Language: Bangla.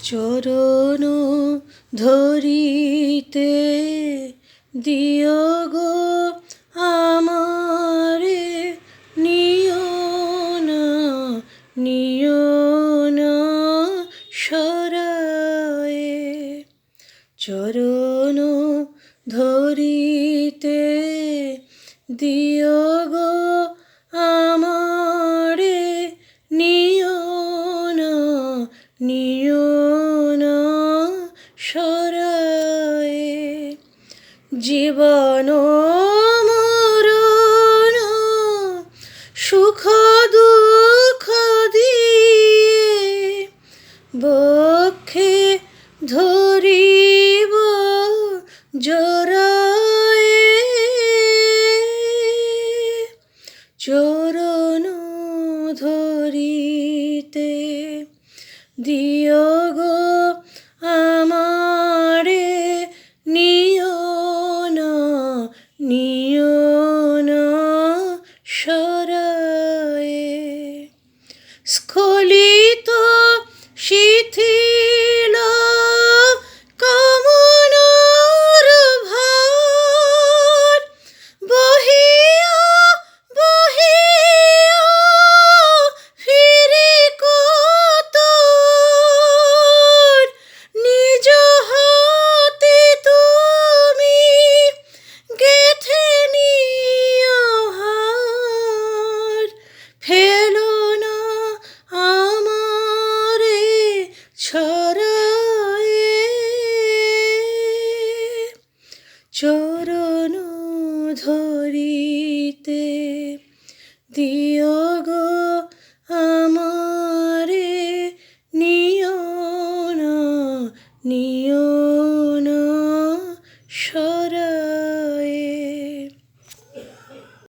চরণ ধরিতে দিও গো আমারে, নিও না নিও না সরায়ে। চরণ ধরিতে দিও গো আমারে, নিও না নিও না সরায়ে। জীবন মরণ সুখ দুঃখ দিয়ে বক্ষে ধরিব জড়ায়ে। চরণ ধরিতে দিও গো আমারে, নিও না নিও না সরায়ে। স্খলিত শিথিল কামনার ভার, বহিয়া বহিয়া ফিরি কতবার, নিজ হাতে তুমি গেথে নিও হার। ফেলো না আমারে ছড়ায়ে। চরণ ধরিতে দিও গো আমারে, নিও না নিও না